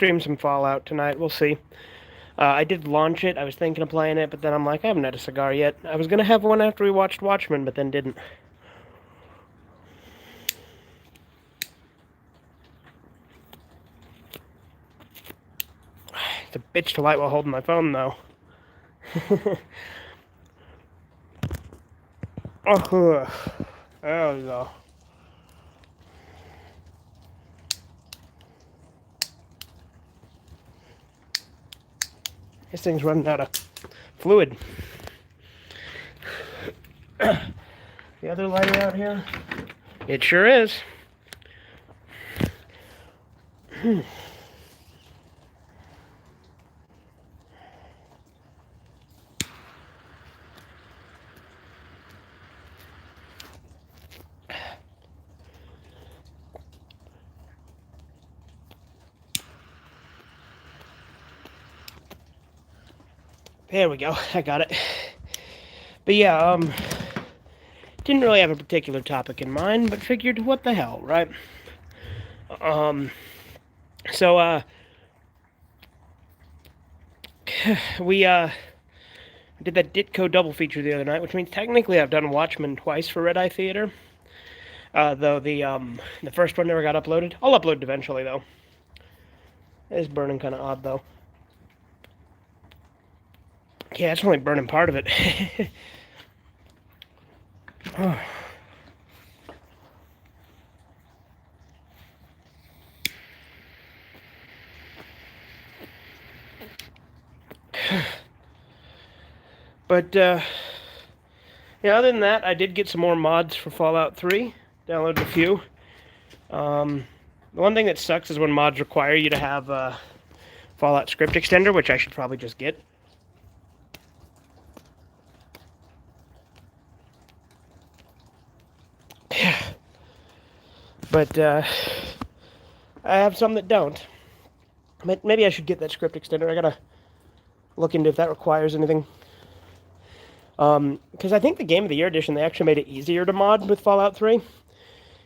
stream some Fallout tonight. We'll see. I did launch it. I was thinking of playing it, but then I'm like, I haven't had a cigar yet. I was gonna have one after we watched Watchmen, but then didn't. It's a bitch to light while holding my phone, though. Oh, there we go. This thing's running out of fluid. The other lighter out here? It sure is. There we go. I got it. But yeah, didn't really have a particular topic in mind, but figured, what the hell, right? So, we, did that Ditko double feature the other night, which means technically I've done Watchmen twice for Redeye Theater. Though the first one never got uploaded. I'll upload it eventually, though. It's burning kind of odd, though. Yeah, it's only burning part of it. Oh. But, yeah, other than that, I did get some more mods for Fallout 3. Downloaded a few. The one thing that sucks is when mods require you to have a Fallout script extender, which I should probably just get. But, I have some that don't. Maybe I should get that script extender. I gotta look into if that requires anything. Because I think the Game of the Year edition, they actually made it easier to mod with Fallout 3.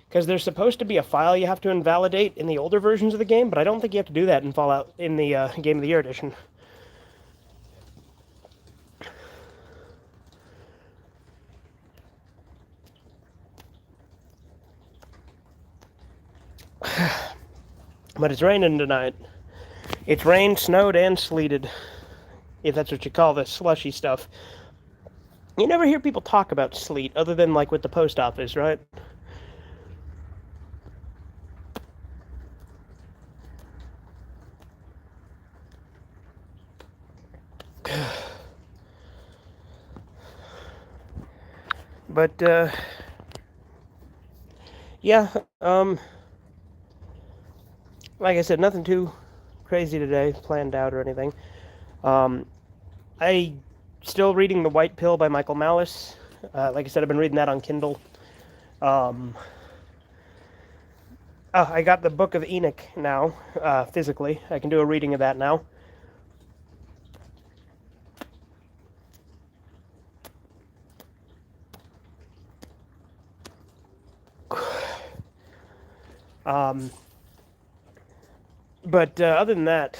Because there's supposed to be a file you have to invalidate in the older versions of the game, but I don't think you have to do that in Fallout, in the Game of the Year edition. But it's raining tonight. It's rained, snowed, and sleeted. If that's what you call this slushy stuff. You never hear people talk about sleet, other than, like, with the post office, right? But, yeah, like I said, nothing too crazy today, planned out or anything. I still reading The White Pill by Michael Malice. Like I said, I've been reading that on Kindle. I got the Book of Enoch now, physically. I can do a reading of that now. But other than that,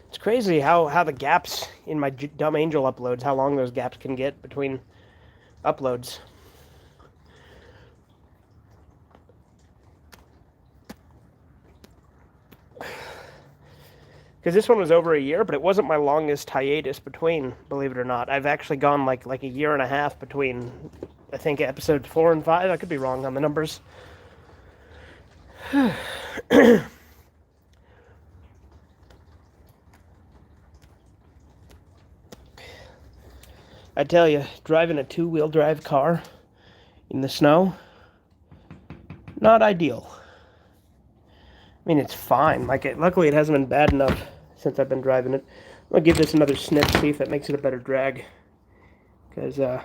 it's crazy how the gaps in my Dumb Angel uploads, how long those gaps can get between uploads. Because this one was over a year, but it wasn't my longest hiatus between, believe it or not. I've actually gone like a year and a half between, I think, episodes 4 and 5. I could be wrong on the numbers. I tell you, driving a two-wheel drive car in the snow, not ideal. I mean, it's fine. Luckily, it hasn't been bad enough since I've been driving it. I'll give this another sniff, see if that makes it a better drag. Because, yeah,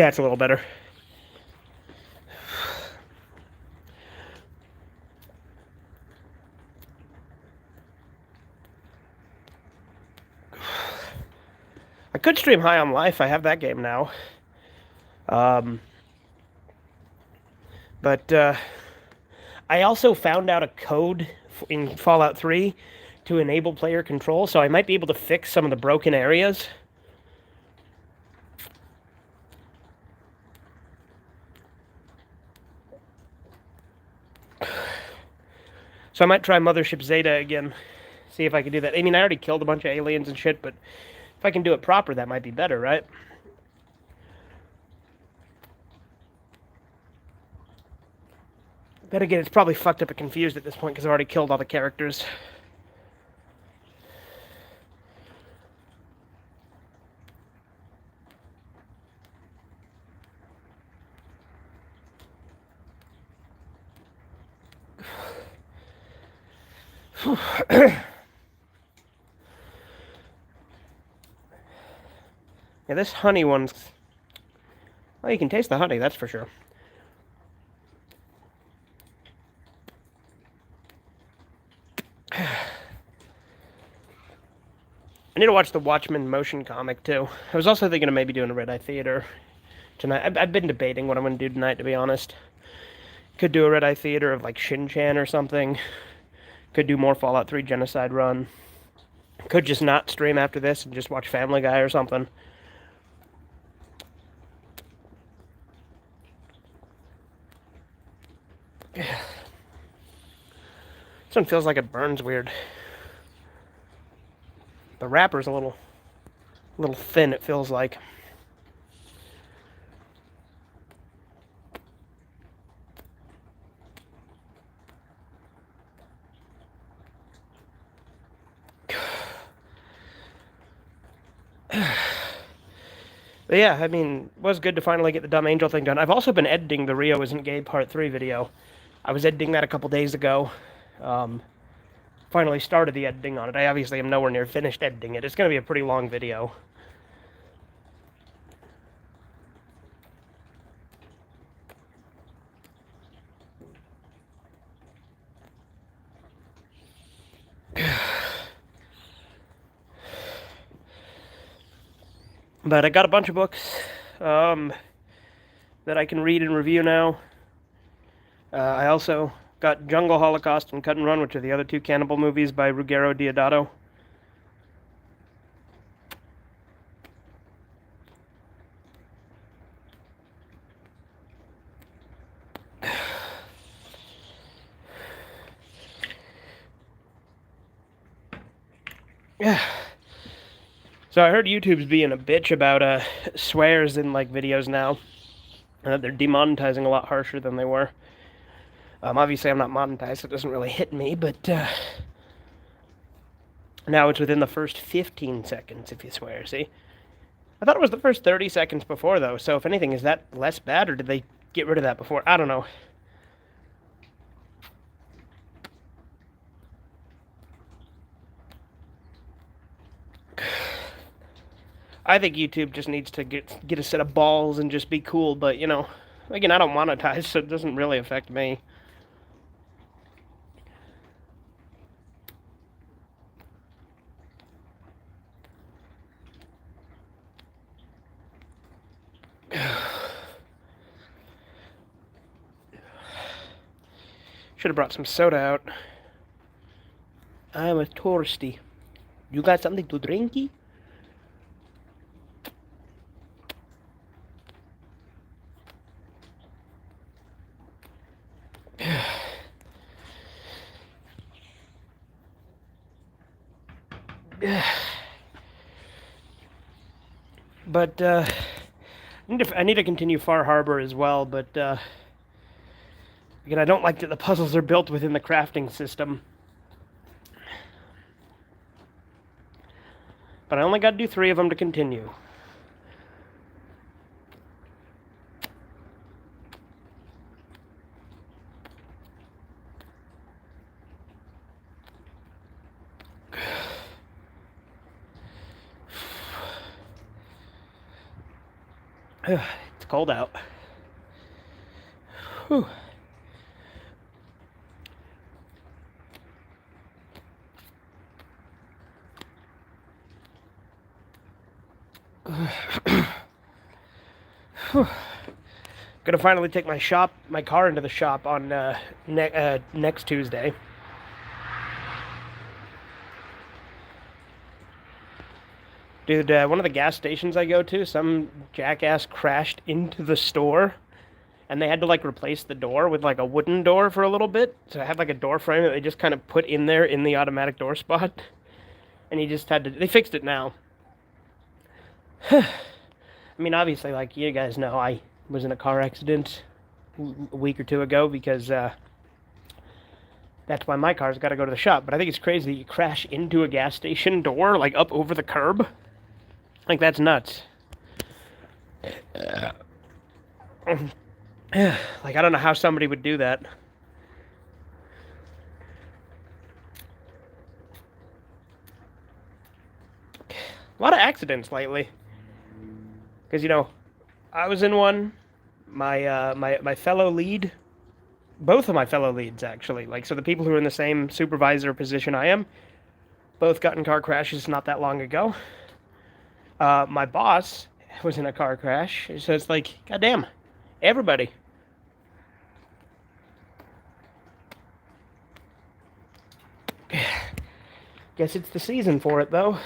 it's a little better. I could stream High on Life. I have that game now. But I also found out a code in Fallout 3 to enable player control, so I might be able to fix some of the broken areas. So I might try Mothership Zeta again, see if I can do that. I mean, I already killed a bunch of aliens and shit, but if I can do it proper, that might be better, right? But again, it's probably fucked up and confused at this point because I've already killed all the characters. Yeah, this honey one's... Well, you can taste the honey, that's for sure. I need to watch the Watchmen motion comic, too. I was also thinking of maybe doing a Redeye Theater tonight. I've been debating what I'm going to do tonight, to be honest. Could do a Redeye Theater of, like, Shin-Chan or something. Could do more Fallout 3 Genocide Run. Could just not stream after this and just watch Family Guy or something. This one feels like it burns weird. The wrapper's a little thin, it feels like. But yeah, I mean, it was good to finally get the Dumb Angel thing done. I've also been editing the Rio Isn't Gay Part 3 video. I was editing that a couple days ago. Finally started the editing on it. I obviously am nowhere near finished editing it. It's going to be a pretty long video. But I got a bunch of books that I can read and review now. I also got Jungle Holocaust and Cut and Run, which are the other two cannibal movies by Ruggero Deodato. Yeah. So I heard YouTube's being a bitch about swears in like videos now. They're demonetizing a lot harsher than they were. Obviously, I'm not monetized, so it doesn't really hit me, but now it's within the first 15 seconds if you swear, see? I thought it was the first 30 seconds before, though, so if anything, is that less bad, or did they get rid of that before? I don't know. I think YouTube just needs to get a set of balls and just be cool, but, you know, again, I don't monetize, so it doesn't really affect me. Should have brought some soda out. I'm a thirsty. You got something to drinky? But I need to continue Far Harbor as well, but again, I don't like that the puzzles are built within the crafting system. But I only got to do 3 of them to continue. It's cold out. Whew. Gonna finally take my car into the shop on next Tuesday. Dude, one of the gas stations I go to, some jackass crashed into the store, and they had to, like, replace the door with, like, a wooden door for a little bit. So I had, like, a door frame that they just kind of put in there in the automatic door spot. And you just had to... They fixed it now. I mean, obviously, like, you guys know, I was in a car accident a week or two ago because that's why my car's got to go to the shop. But I think it's crazy that you crash into a gas station door, like, up over the curb. Like, that's nuts. Like, I don't know how somebody would do that. A lot of accidents lately. Because, you know, I was in one. My fellow lead, both of my fellow leads, actually. Like, so the people who are in the same supervisor position I am, both got in car crashes not that long ago. My boss was in a car crash. So it's like, goddamn, everybody. Guess it's the season for it, though.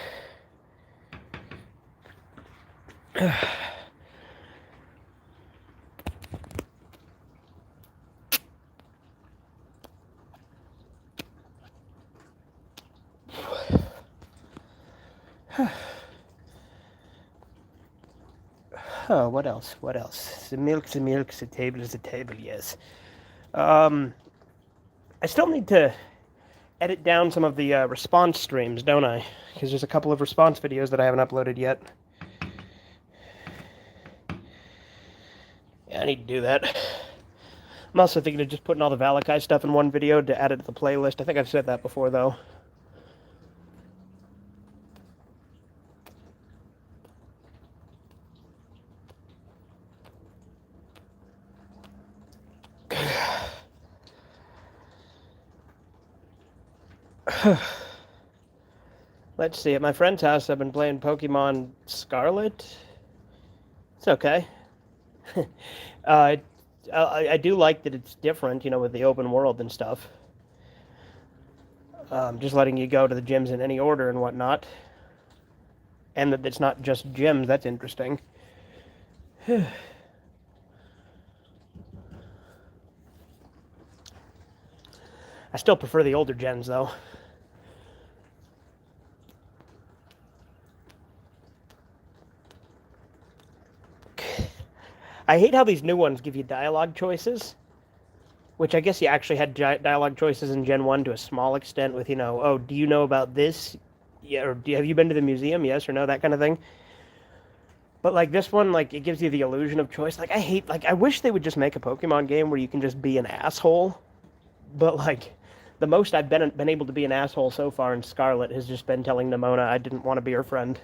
Oh, what else? What else? The milk, the table is the table, yes. I still need to edit down some of the response streams, don't I? Because there's a couple of response videos that I haven't uploaded yet. Yeah, I need to do that. I'm also thinking of just putting all the Valakai stuff in one video to add it to the playlist. I think I've said that before, though. Let's see. At my friend's house, I've been playing Pokemon Scarlet. It's okay. I do like that it's different, you know, with the open world and stuff. Just letting you go to the gyms in any order and whatnot. And that it's not just gyms, that's interesting. I still prefer the older gens, though. I hate how these new ones give you dialogue choices, which I guess you actually had dialogue choices in Gen 1 to a small extent with, you know, oh, do you know about this? Yeah, or have you been to the museum? Yes or no, that kind of thing. But, like, this one, like, it gives you the illusion of choice. Like, I wish they would just make a Pokemon game where you can just be an asshole. But, like, the most I've been able to be an asshole so far in Scarlet has just been telling Nimona I didn't want to be her friend.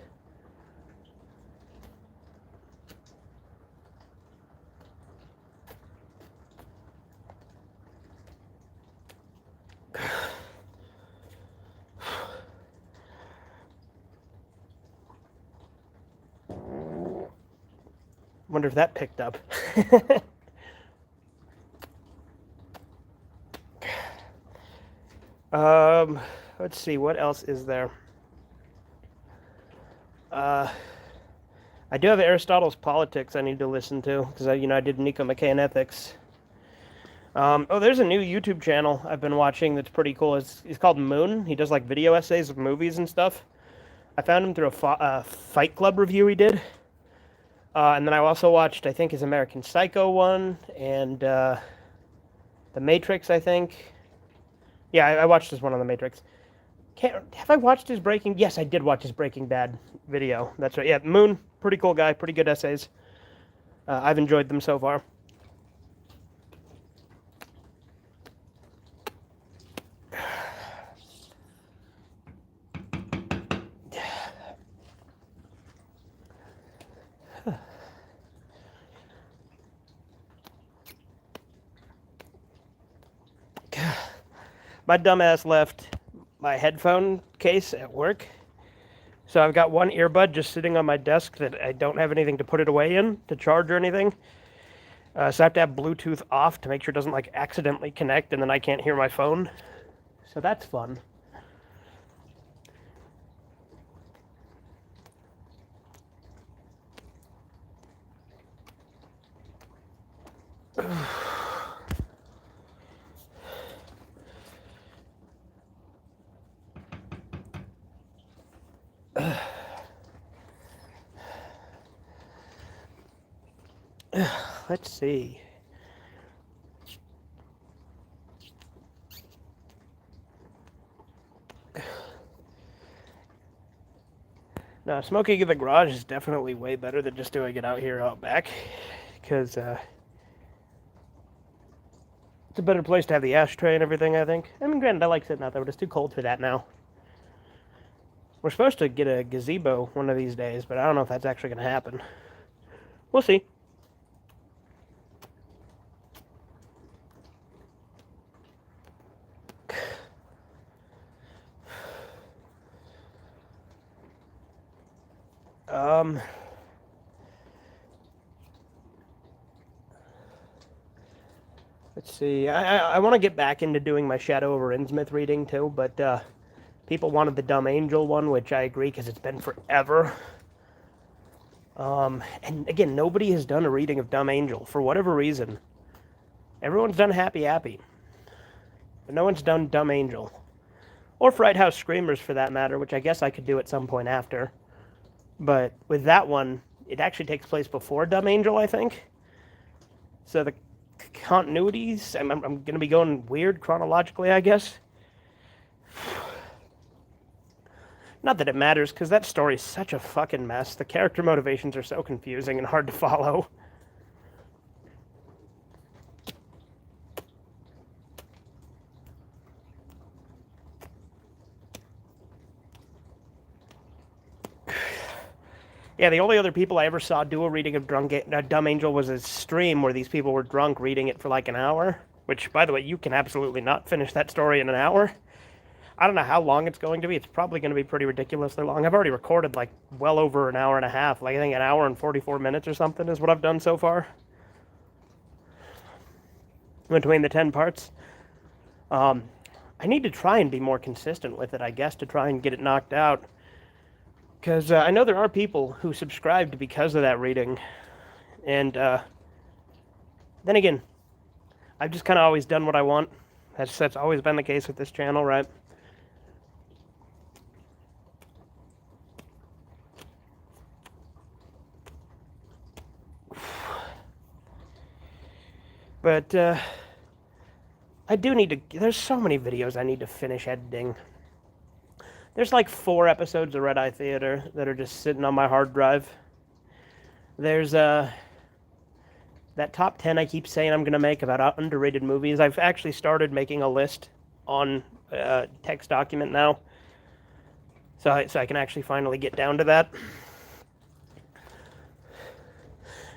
Wonder if that picked up. Let's see, what else is there? I do have Aristotle's Politics I need to listen to, because I did Nico McKay Ethics. Oh, there's a new YouTube channel I've been watching that's pretty cool. It's called Moon. He does, like, video essays of movies and stuff. I found him through a Fight Club review he did. And then I also watched, I think, his American Psycho one, and The Matrix, I think. Yeah, I watched this one on The Matrix. Have I watched his Breaking... Yes, I did watch his Breaking Bad video. That's right. Yeah, Moon, pretty cool guy, pretty good essays. I've enjoyed them so far. My dumbass left my headphone case at work. So I've got one earbud just sitting on my desk that I don't have anything to put it away in to charge or anything. So I have to have Bluetooth off to make sure it doesn't like accidentally connect and then I can't hear my phone. So that's fun. Let's see. No, smoking in the garage is definitely way better than just doing it out here out back, because it's a better place to have the ashtray and everything, I think. I mean, granted, I like sitting out there, but it's too cold for that now. We're supposed to get a gazebo one of these days, but I don't know if that's actually going to happen. We'll see. Let's see. I want to get back into doing my Shadow over Innsmouth reading too, but people wanted the Dumb Angel one, which I agree because it's been forever. And again, nobody has done a reading of Dumb Angel for whatever reason. Everyone's done Happy Happy, but no one's done Dumb Angel. Or Fright House Screamers for that matter, which I guess I could do at some point after. But with that one, it actually takes place before Dumb Angel, I think. So the continuities, I'm going to be going weird chronologically, I guess. Not that it matters, because that story is such a fucking mess. The character motivations are so confusing and hard to follow. Yeah, the only other people I ever saw do a reading of Dumb Angel was a stream where these people were drunk reading it for like an hour. Which, by the way, you can absolutely not finish that story in an hour. I don't know how long it's going to be. It's probably going to be pretty ridiculously long. I've already recorded like well over an hour and a half. Like I think an hour and 44 minutes or something is what I've done so far. Between the 10 parts. I need to try and be more consistent with it, I guess, to try and get it knocked out. Because I know there are people who subscribed because of that reading. And then again, I've just kind of always done what I want. That's always been the case with this channel, right? But I do need to... There's so many videos I need to finish editing. There's like 4 episodes of Redeye Theater that are just sitting on my hard drive. There's that top 10 I keep saying I'm going to make about underrated movies. I've actually started making a list on a text document now. So I can actually finally get down to that.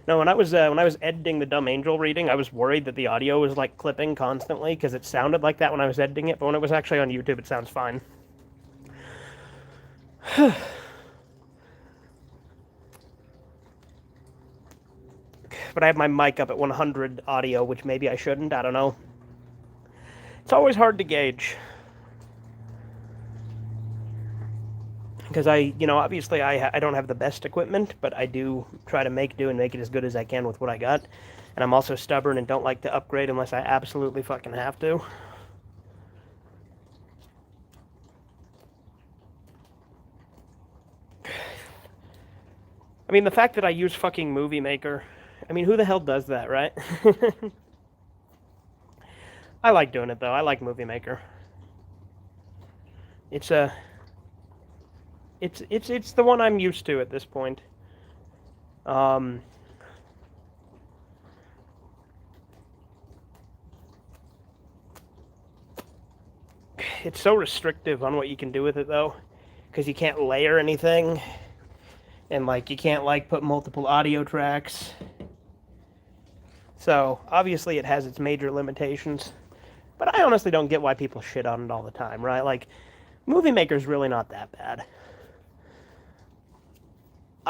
No, when I was editing the Dumb Angel reading, I was worried that the audio was like clipping constantly because it sounded like that when I was editing it, but when it was actually on YouTube, it sounds fine. But I have my mic up at 100 audio, which maybe I shouldn't, I don't know. It's always hard to gauge. Because obviously I don't have the best equipment, but I do try to make it as good as I can with what I got. And I'm also stubborn and don't like to upgrade unless I absolutely fucking have to. I mean, the fact that I use fucking Movie Maker, I mean, who the hell does that, right? I like doing it, though. I like Movie Maker. It's the one I'm used to at this point. It's so restrictive on what you can do with it, though, because you can't layer anything. And, like, you can't, like, put multiple audio tracks. So, obviously, it has its major limitations. But I honestly don't get why people shit on it all the time, right? Like, Movie Maker's really not that bad.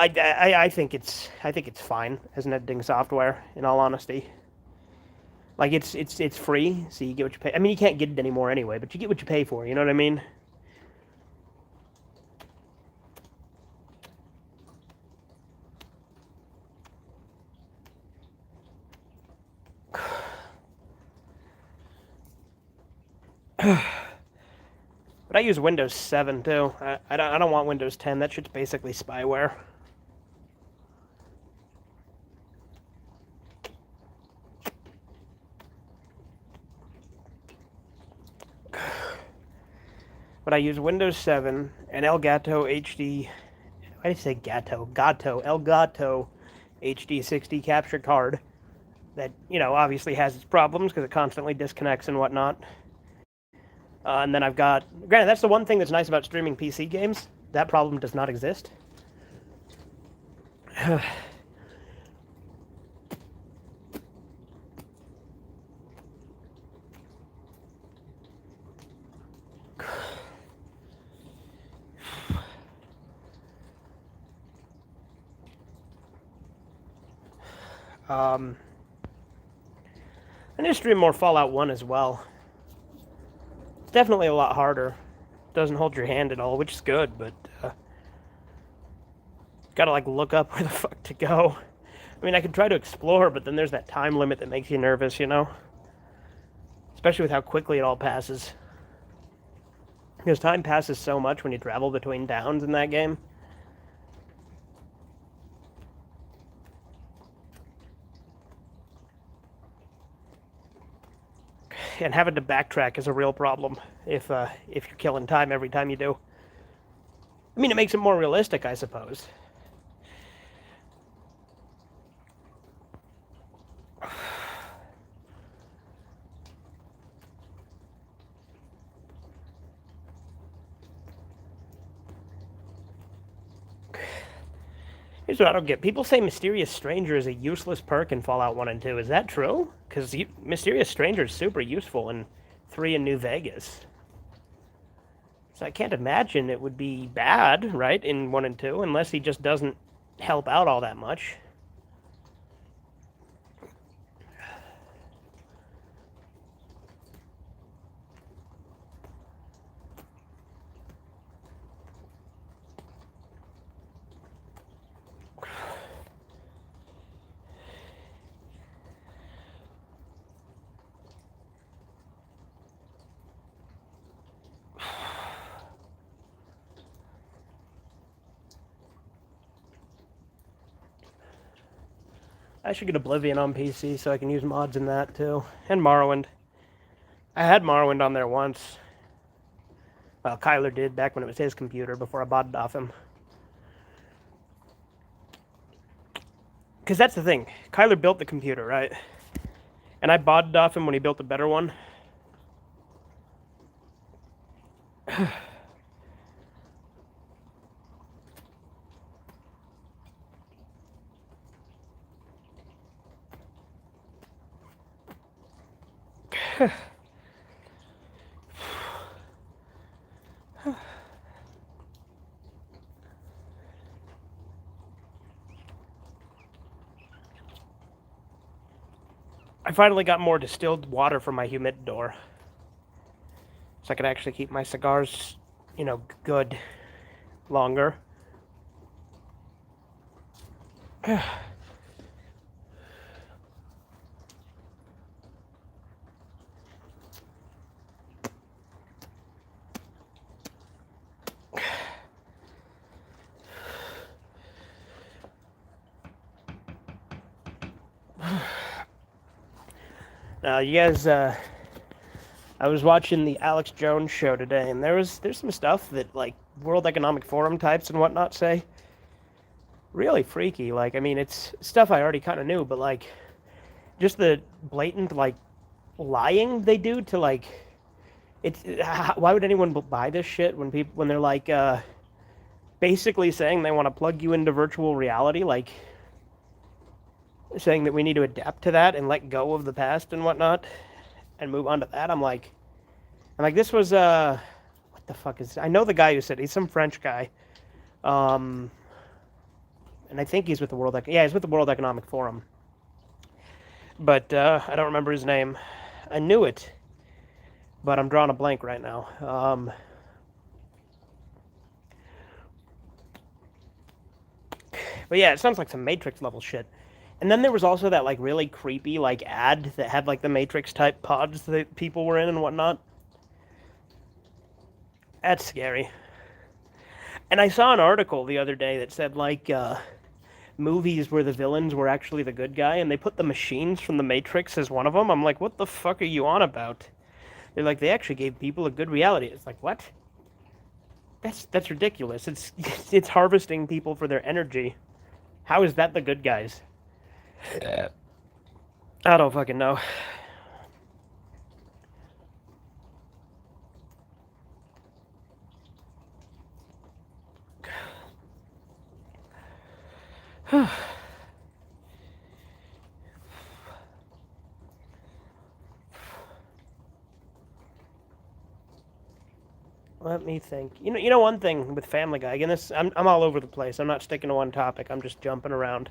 I think it's fine as an editing software. In all honesty, like it's free, so you get what you pay. I mean, you can't get it anymore anyway, but you get what you pay for. You know what I mean? But I use Windows 7 too. I don't want Windows 10. That shit's basically spyware. But I use Windows 7 and Elgato HD. Why did I say Gato? Gato. Elgato HD 60 capture card. That, you know, obviously has its problems because it constantly disconnects and whatnot. And then I've got, granted, that's the one thing that's nice about streaming PC games. That problem does not exist. I need to stream more Fallout 1 as well. It's definitely a lot harder. Doesn't hold your hand at all, which is good, but gotta like look up where the fuck to go. I mean, I could try to explore, but then there's that time limit that makes you nervous, you know? Especially with how quickly it all passes. Because time passes so much when you travel between towns in that game. And having to backtrack is a real problem if you're killing time every time you do. I mean, it makes it more realistic, I suppose. Here's what I don't get. People say Mysterious Stranger is a useless perk in Fallout 1 and 2. Is that true? Because Mysterious Stranger is super useful in 3 and New Vegas. So I can't imagine it would be bad, right, in 1 and 2, unless he just doesn't help out all that much. I should get Oblivion on PC so I can use mods in that too. And Morrowind. I had Morrowind on there once. Well, Kyler did back when it was his computer before I bought it off him. Because that's the thing. Kyler built the computer, right? And I bought it off him when he built a better one. I finally got more distilled water from my humidor. So I could actually keep my cigars, you know, good longer. You guys, I was watching the Alex Jones show today, and there's some stuff that like World Economic Forum types and whatnot say. Really freaky. Like, I mean, it's stuff I already kind of knew, but like, just the blatant like lying they do to like, it's why would anyone buy this shit when they're like basically saying they want to plug you into virtual reality, like saying that we need to adapt to that and let go of the past and whatnot and move on to that. I'm like this was what the fuck is, I know the guy who said, he's some French guy. and I think he's with the he's with the World Economic Forum. But I don't remember his name. I knew it, but I'm drawing a blank right now. But yeah, it sounds like some Matrix level shit. And then there was also that like really creepy like ad that had like the Matrix type pods that people were in and whatnot. That's scary. And I saw an article the other day that said like movies where the villains were actually the good guy, and they put the machines from the Matrix as one of them. I'm like, what the fuck are you on about? They're like, they actually gave people a good reality. It's like, what? That's ridiculous. It's harvesting people for their energy. How is that the good guys? I don't fucking know. Let me think. You know one thing with Family Guy. Again, I'm all over the place. I'm not sticking to one topic. I'm just jumping around.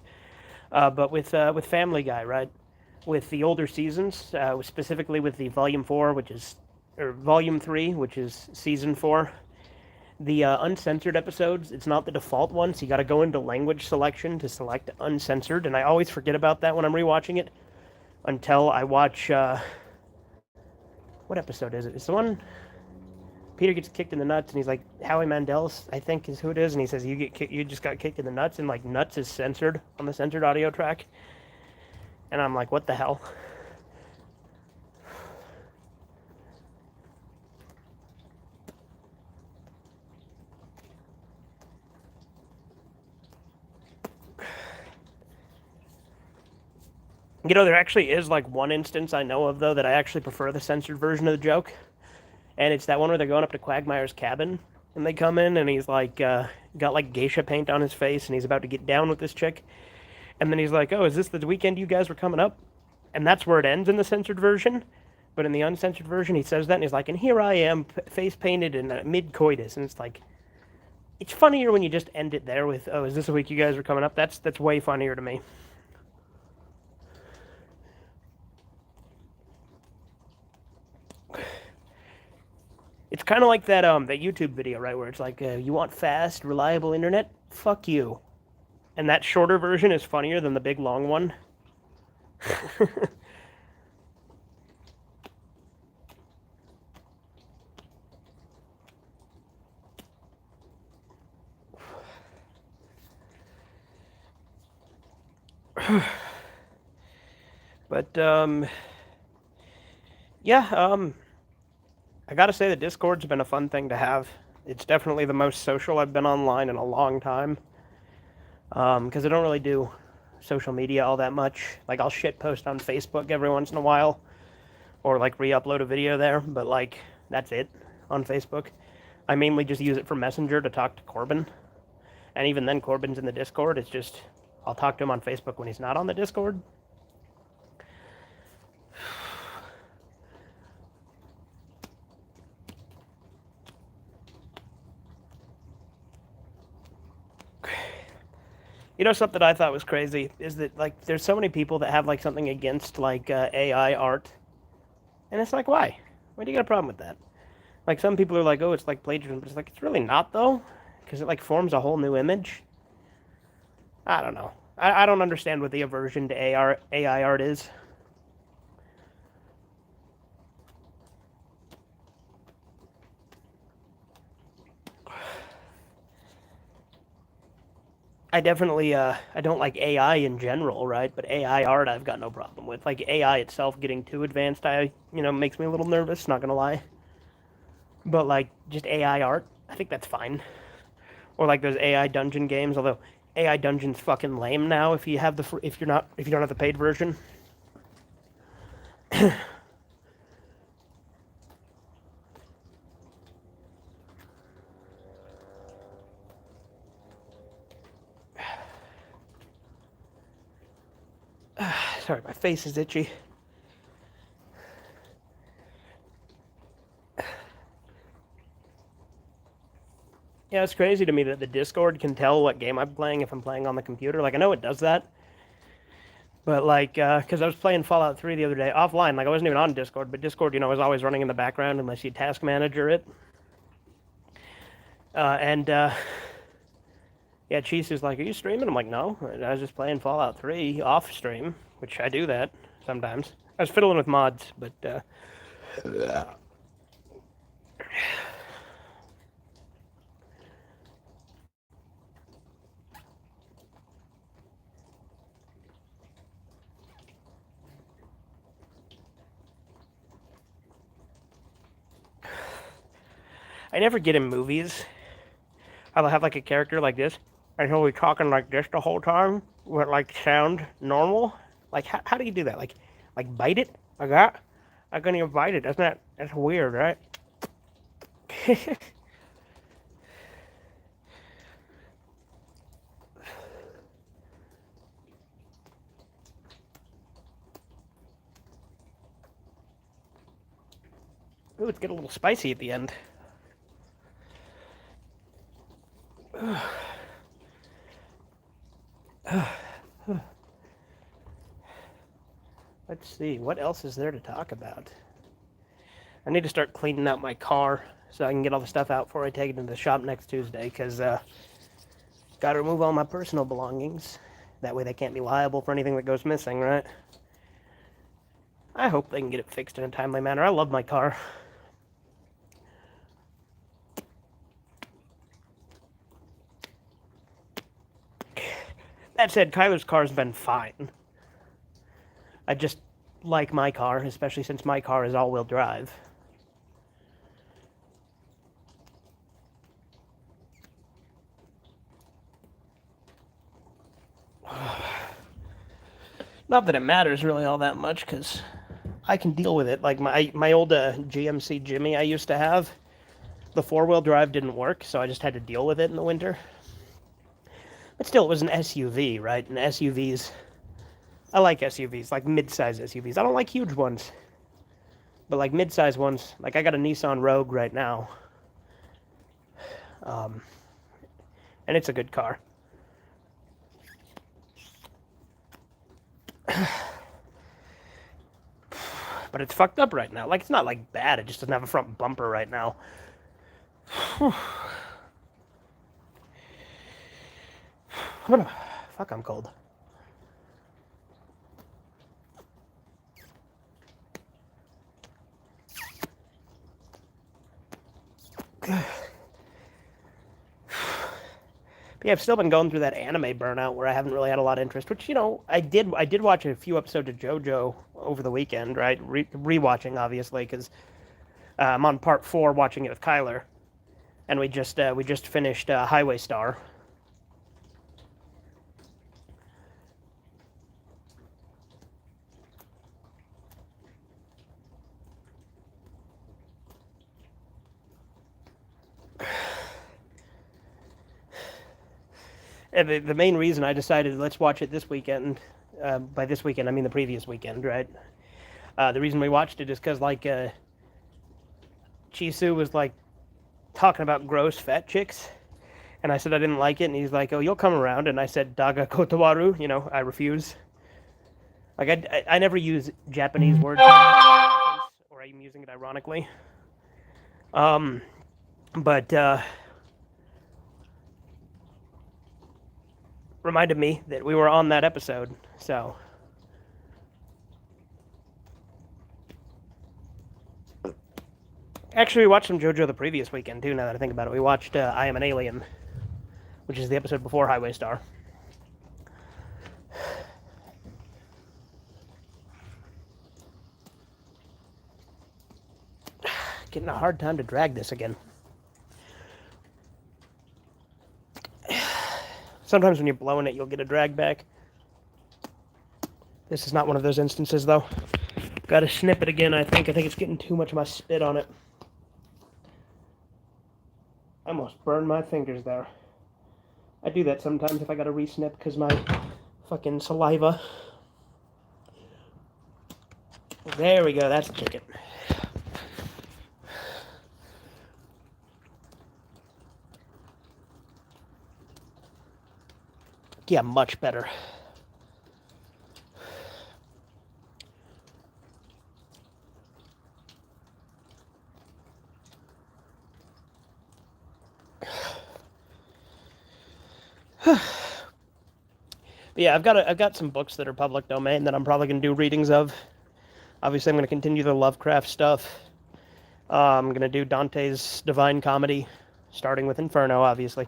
But with Family Guy, right? With the older seasons, specifically with the Volume 4, or Volume 3, which is Season 4, the uncensored episodes, it's not the default one, so you got to go into language selection to select uncensored, and I always forget about that when I'm rewatching it until I watch, what episode is it? It's the one Peter gets kicked in the nuts, and he's like, Howie Mandel's, I think is who it is, and he says, you just got kicked in the nuts, and like nuts is censored on the censored audio track. And I'm like, what the hell? You know, there actually is like one instance I know of, though, that I actually prefer the censored version of the joke. And it's that one where they're going up to Quagmire's cabin, and they come in, and he's like, got like geisha paint on his face, and he's about to get down with this chick. And then he's like, oh, is this the weekend you guys were coming up? And that's where it ends in the censored version. But in the uncensored version, he says that, and he's like, and here I am, face painted in mid-coitus. And it's like, it's funnier when you just end it there with, oh, is this the week you guys were coming up? That's way funnier to me. It's kind of like that YouTube video, right, where it's like, you want fast, reliable internet? Fuck you. And that shorter version is funnier than the big long one. But yeah, I gotta say the Discord's been a fun thing to have. It's definitely the most social I've been online in a long time. Because I don't really do social media all that much. Like, I'll shit post on Facebook every once in a while, or like re-upload a video there, but like, that's it on Facebook. I mainly just use it for Messenger to talk to Corbin. And even then, Corbin's in the Discord. It's just, I'll talk to him on Facebook when he's not on the Discord. You know, something I thought was crazy is that, like, there's so many people that have, like, something against, like, AI art. And it's like, why? Why do you got a problem with that? Like, some people are like, oh, it's like plagiarism. But it's like, it's really not, though. Because it, like, forms a whole new image. I don't know. I don't understand what the aversion to AI art is. I definitely, I don't like AI in general, right? But AI art, I've got no problem with. Like, AI itself getting too advanced, makes me a little nervous, not gonna lie. But, like, just AI art, I think that's fine. Or, like, those AI dungeon games, although AI dungeon's fucking lame now if you have if you don't have the paid version. Sorry, my face is itchy. Yeah, it's crazy to me that the Discord can tell what game I'm playing if I'm playing on the computer. Like, I know it does that, but like, because I was playing Fallout 3 the other day offline. Like, I wasn't even on Discord, but Discord, was always running in the background unless you task manager it. Yeah, Cheese is like, "Are you streaming?" I'm like, "No, I was just playing Fallout 3 off stream," which I do that sometimes. I was fiddling with mods, but I never get in movies. I'll have like a character like this, and he'll be talking like this the whole time, but like sound normal. Like, how do you do that? Like bite it like that? I couldn't even bite it. That's weird, right? Ooh, it's getting a little spicy at the end. Let's see, what else is there to talk about? I need to start cleaning out my car so I can get all the stuff out before I take it into the shop next Tuesday, because got to remove all my personal belongings. That way they can't be liable for anything that goes missing, right? I hope they can get it fixed in a timely manner. I love my car. That said, Kyler's car's been fine. I just like my car, especially since my car is all-wheel drive. Not that it matters really all that much, because I can deal with it. Like my old GMC Jimmy I used to have, the four-wheel drive didn't work, so I just had to deal with it in the winter. But still, it was an SUV, right? And SUVs, I like SUVs, like mid-size SUVs. I don't like huge ones, but like mid-size ones. Like, I got a Nissan Rogue right now, and it's a good car. But it's fucked up right now. Like, it's not like bad, it just doesn't have a front bumper right now. Fuck, I'm cold. But yeah, I've still been going through that anime burnout where I haven't really had a lot of interest. Which, I did watch a few episodes of JoJo over the weekend, right? Rewatching, obviously, because I'm on part 4 watching it with Kyler, and we just finished Highway Star. And the main reason I decided let's watch it this weekend, by this weekend I mean the previous weekend, right? The reason we watched it is because Chisu was talking about gross fat chicks, and I said I didn't like it, and he's like, "Oh, you'll come around," and I said, "Daga kotowaru," I refuse. Like, I never use Japanese words, or I'm using it ironically. But reminded me that we were on that episode, so. Actually, we watched some JoJo the previous weekend, too, now that I think about it. We watched I Am an Alien, which is the episode before Highway Star. Getting a hard time to drag this again. Sometimes when you're blowing it, you'll get a drag back. This is not one of those instances, though. Gotta snip it again, I think. I think it's getting too much of my spit on it. I almost burned my fingers there. I do that sometimes if I gotta re-snip because my fucking saliva. There we go, that's chicken. Yeah, much better. But yeah, I've got some books that are public domain that I'm probably gonna do readings of. Obviously, I'm gonna continue the Lovecraft stuff. I'm gonna do Dante's Divine Comedy, starting with Inferno, obviously.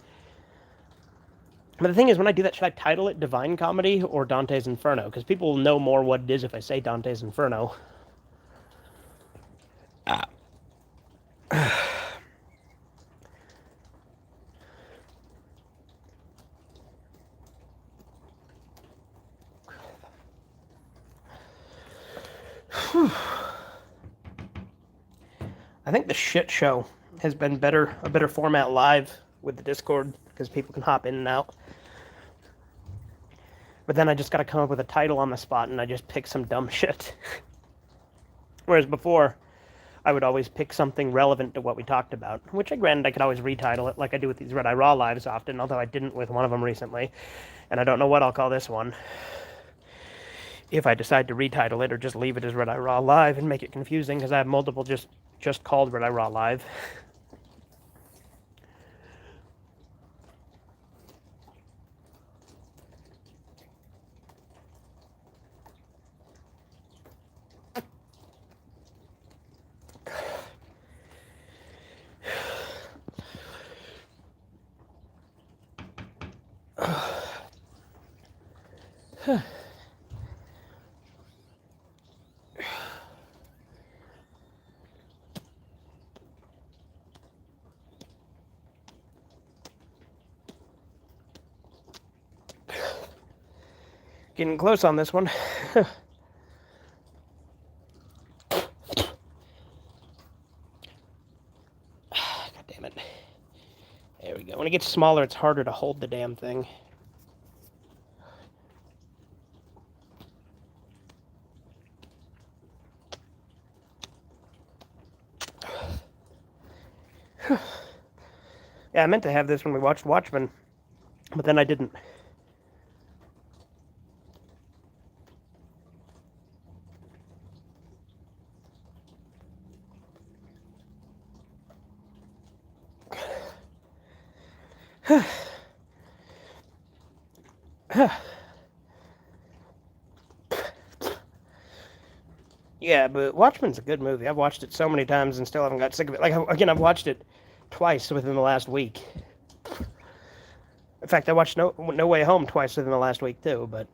But the thing is, when I do that, should I title it Divine Comedy or Dante's Inferno? Because people will know more what it is if I say Dante's Inferno. I think the shit show has been a better format live with the Discord because people can hop in and out. But then I just got to come up with a title on the spot and I just pick some dumb shit. Whereas before, I would always pick something relevant to what we talked about, which, granted, I could always retitle it like I do with these Redeye Raw lives often, although I didn't with one of them recently. And I don't know what I'll call this one. If I decide to retitle it or just leave it as Redeye Raw Live and make it confusing, because I have multiple just called Redeye Raw Live. Getting close on this one. God damn it. There we go. When it gets smaller, it's harder to hold the damn thing. Yeah, I meant to have this when we watched Watchmen, but then I didn't. Yeah, but Watchmen's a good movie. I've watched it so many times and still haven't got sick of it. Like, again, I've watched it twice within the last week. In fact, I watched No Way Home twice within the last week, too, but...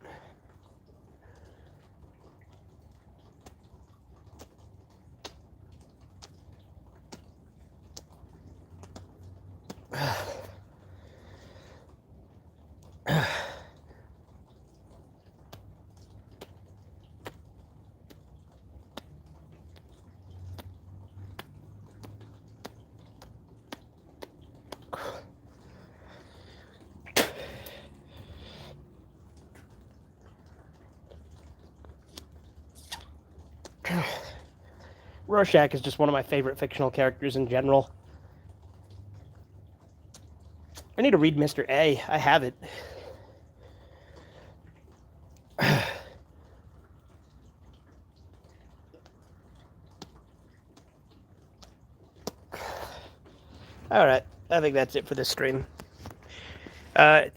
Rorschach is just one of my favorite fictional characters in general. I need to read Mr. A. I have it. Alright, I think that's it for this stream.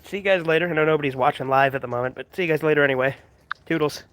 See you guys later. I know nobody's watching live at the moment, but see you guys later anyway. Toodles.